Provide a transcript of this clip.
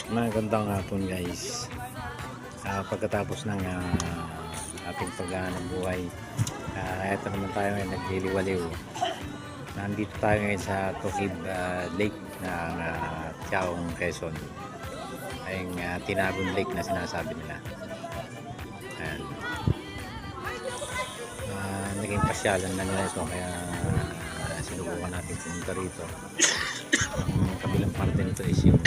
Magandang hapon guys. Pagkatapos ng ating paghahanap buhay, eto naman tayo ngayon nagliliwaliw. Nandito tayo ngayon sa Tukib Lake ng Tiaong, Quezon. Ay Tinagong Lake na sinasabi nila. Ayan. Naging pasyalan na nila ito kaya sinubukan natin pumunta rito. Ang kabilang parte nito is yung